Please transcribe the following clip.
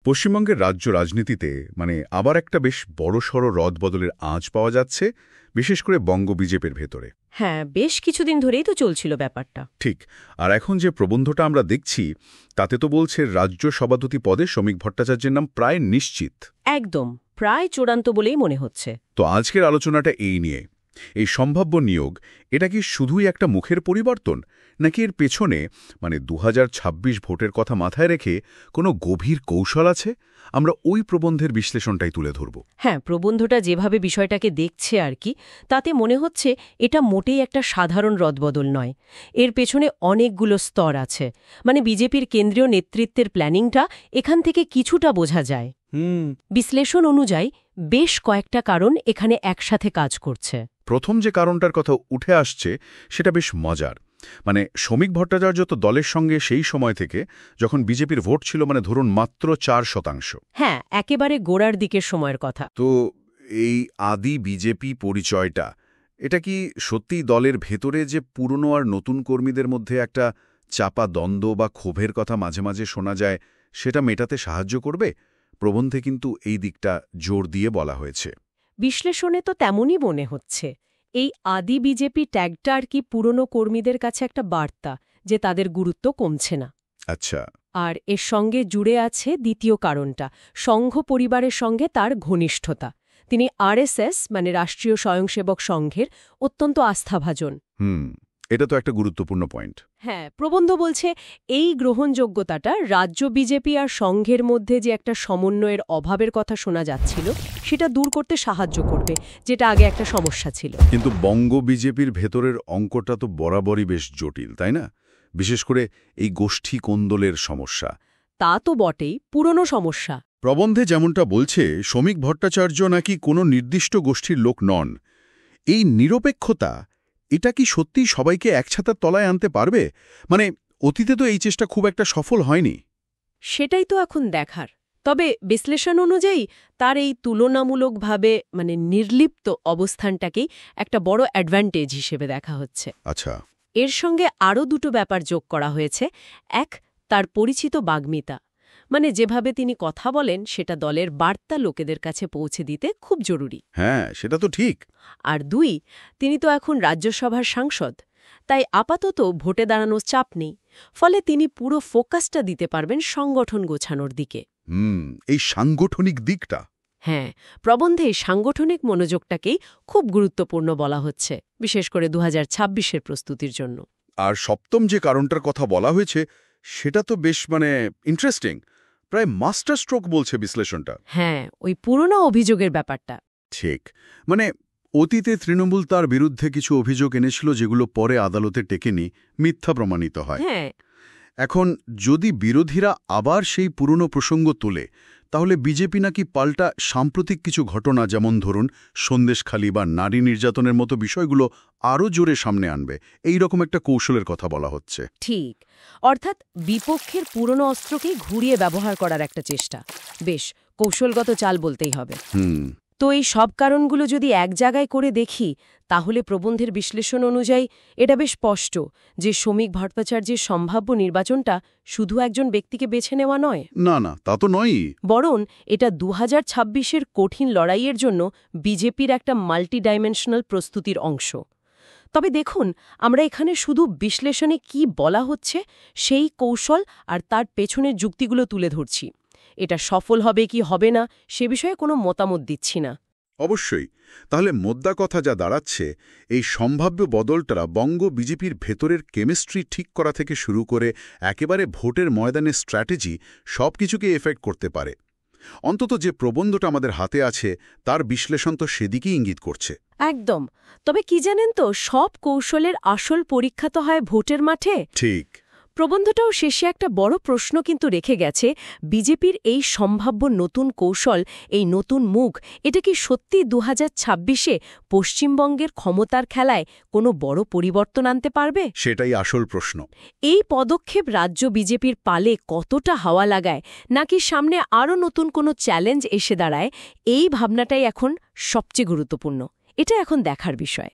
পশ্চিমবঙ্গের রাজ্য রাজনীতিতে আবার একটা বেশ বড়সড় রদবদলের আঁচ পাওয়া যাচ্ছে, বিশেষ করে বঙ্গ বিজেপির ভেতরে। হ্যাঁ, বেশ কিছুদিন ধরেই তো চলছিল ব্যাপারটা। ঠিক। আর এখন যে প্রবন্ধটা আমরা দেখছি তাতে তো বলছে রাজ্য সভাপতি পদে শ্রমিক ভট্টাচার্যের নাম প্রায় নিশ্চিত। একদম, প্রায় চূড়ান্ত বলেই মনে হচ্ছে। তো আজকের আলোচনাটা এই নিয়ে। এই সম্ভাব্য নিয়োগ, এটা কি শুধুই একটা মুখের পরিবর্তন, নাকি এর পেছনে ২০২৬ ভোটের কথা মাথায় রেখে কোনো গভীর কৌশল আছে? আমরা ওই প্রবন্ধের বিশ্লেষণটাই তুলে ধরব। হ্যাঁ, প্রবন্ধটা যেভাবে বিষয়টাকে দেখছে আর কি, তাতে মনে হচ্ছে এটা মোটেই একটা সাধারণ রদবদল নয়। এর পেছনে অনেকগুলো স্তর আছে। বিজেপির কেন্দ্রীয় নেতৃত্বের প্ল্যানিংটা এখান থেকে কিছুটা বোঝা যায়। বিশ্লেষণ অনুযায়ী বেশ কয়েকটা কারণ এখানে একসাথে কাজ করছে। প্রথম যে কারণটার কথা উঠে আসছে সেটা বেশ মজার। শ্রমিক ভট্টাচার্য তো দলের সঙ্গে সেই সময় থেকে, যখন বিজেপির ভোট ছিল ধরুন মাত্র ৪%। হ্যাঁ, একেবারে গোড়ার দিকের সময়ের কথা। তো এই আদি বিজেপি পরিচয়টা, এটা কি সত্যিই দলের ভেতরে যে পুরনো আর নতুন কর্মীদের মধ্যে একটা চাপা দ্বন্দ্ব বা ক্ষোভের কথা মাঝে মাঝে শোনা যায়, সেটা মেটাতে সাহায্য করবে? প্রবন্ধে কিন্তু এই দিকটা জোর দিয়ে বলা হয়েছে। বিশ্লেষণে তো তেমনই মনে হচ্ছে। এই আদি বিজেপি ট্যাগটা আর কি পুরনো কর্মীদের কাছে একটা বার্তা যে তাদের গুরুত্ব কমছে না। আচ্ছা। আর এর সঙ্গে জুড়ে আছে দ্বিতীয় কারণটা, সংঘ পরিবারের সঙ্গে তার ঘনিষ্ঠতা। তিনি আরএসএস রাষ্ট্রীয় স্বয়ংসেবক সংঘের অত্যন্ত আস্থাভাজন। এটা তো একটা গুরুত্বপূর্ণ পয়েন্ট। হ্যাঁ, প্রবন্ধ বলছে এই গ্রহণযোগ্যতাটা রাজ্য বিজেপি আর সংঘের মধ্যে যে একটা সমন্বয়ের অভাবের কথা শোনা যাচ্ছিল, সেটা দূর করতে সাহায্য করবে, যেটা আগে একটা সমস্যা ছিল। কিন্তু বঙ্গ বিজেপির ভেতরের অঙ্কটা তো বরাবরই বেশ জটিল, তাই না? বিশেষ করে এই গোষ্ঠী কোন্দলের সমস্যা। তা তো বটেই, পুরনো সমস্যা। প্রবন্ধে যেমনটা বলছে, শ্রমিক ভট্টাচার্য নাকি কোনো নির্দিষ্ট গোষ্ঠীর লোক নন। এই নিরপেক্ষতা, এটা কি সত্যি সবাইকে এক ছাতার তলায় আনতে পারবে? অতীতে তো এই চেষ্টা খুব একটা সফল হয়নি। সেটাই তো এখন দেখার। তবে বিশ্লেষণ অনুযায়ী তার এই তুলনামূলকভাবে নির্লিপ্ত অবস্থানটাকেই একটা বড় অ্যাডভান্টেজ হিসেবে দেখা হচ্ছে। আচ্ছা। এর সঙ্গে আরও দুটো ব্যাপার যোগ করা হয়েছে। এক, তার পরিচিত বাগ্মিতা, যেভাবে তিনি কথা বলেন সেটা দলের বার্তা লোকেদের কাছে পৌঁছে দিতে খুব জরুরি। হ্যাঁ, সেটা তো ঠিক। আর দুই, তিনি তো এখন রাজ্যসভার সাংসদ, তাই আপাতত ভোটে দাঁড়ানোর চাপ নেই। ফলে তিনি পুরো ফোকাসটা দিতে পারবেন সংগঠন গোছানোর দিকে। এই সাংগঠনিক দিকটা। হ্যাঁ, প্রবন্ধে সাংগঠনিক মনোযোগটাকেই খুব গুরুত্বপূর্ণ বলা হচ্ছে, বিশেষ করে ২০২৬-এর প্রস্তুতির জন্য। আর সপ্তম যে কারণটার কথা বলা হয়েছে সেটা তো বেশ ইন্টারেস্টিং। প্রায় মাস্টার স্ট্রোক বলছে বিশ্লেষণটা। হ্যাঁ, ওই পুরনো অভিযোগের ব্যাপারটা। ঠিক। অতীতে তৃণমূল তার বিরুদ্ধে কিছু অভিযোগ এনেছিল, যেগুলো পরে আদালতে টেকেনি, মিথ্যা প্রমাণিত হয়। হ্যাঁ। এখন যদি বিরোধীরা আবার সেই পুরনো প্রসঙ্গ তোলে, তাহলে বিজেপি নাকি পাল্টা সাম্প্রতিক কিছু ঘটনা, যেমন ধরুন সন্দেশখালি বা নারী নির্যাতনের মতো বিষয়গুলো আরও জোরে সামনে আনবে। এই রকম একটা কৌশলের কথা বলা হচ্ছে। ঠিক, অর্থাৎ বিপক্ষের পুরনো অস্ত্রকেই ঘুরিয়ে ব্যবহার করার একটা চেষ্টা। বেশ কৌশলগত চাল বলতেই হবে। তো এই সব কারণগুলো যদি এক জায়গায় করে দেখি, তাহলে প্রবন্ধের বিশ্লেষণ অনুযায়ী এটা বেশ স্পষ্ট যে শ্রমিক ভট্টাচার্যের সম্ভাব্য নির্বাচনটা শুধু একজন ব্যক্তিকে বেছে নেওয়া নয়। না, তা তো নয়ই। বরং এটা ২০২৬-এর কঠিন লড়াইয়ের জন্য বিজেপির একটা মাল্টিডাইমেনশনাল প্রস্তুতির অংশ। তবে দেখুন, আমরা এখানে শুধু বিশ্লেষণে কি বলা হচ্ছে সেই কৌশল আর তার পেছনের যুক্তিগুলো তুলে ধরছি। এটা সফল হবে কি হবে না সে বিষয়ে কোনো মতামত দিচ্ছি না। অবশ্যই। তাহলে মোদ্দা কথা যা দাঁড়াচ্ছে, এই সম্ভাব্য বদলটা বঙ্গ বিজেপির ভেতরের কেমিস্ট্রি ঠিক করা থেকে শুরু করে একেবারে ভোটের ময়দানের স্ট্র্যাটেজি, সব কিছুকে এফেক্ট করতে পারে। অন্তত যে প্রবন্ধটা আমাদের হাতে আছে তার বিশ্লেষণ তো সেদিকেই ইঙ্গিত করছে। একদম। তবে কি জানেন তো, সব কৌশলের আসল পরীক্ষা তো হয় ভোটের মাঠে। ঠিক। প্রবন্ধটাও শেষে একটা বড় প্রশ্ন কিন্তু রেখে গেছে, বিজেপির এই সম্ভাব্য নতুন কৌশল, এই নতুন মুখ, এটা কি সত্যি ২০২৬-এ পশ্চিমবঙ্গের ক্ষমতার খেলায় কোনো বড় পরিবর্তন আনতে পারবে? সেটাই আসল প্রশ্ন। এই পদক্ষেপ রাজ্য বিজেপির পালে কতটা হাওয়া লাগায়, নাকি সামনে আরও নতুন কোনো চ্যালেঞ্জ এসে দাঁড়ায়, এই ভাবনাটাই এখন সবচেয়ে গুরুত্বপূর্ণ। এটা এখন দেখার বিষয়।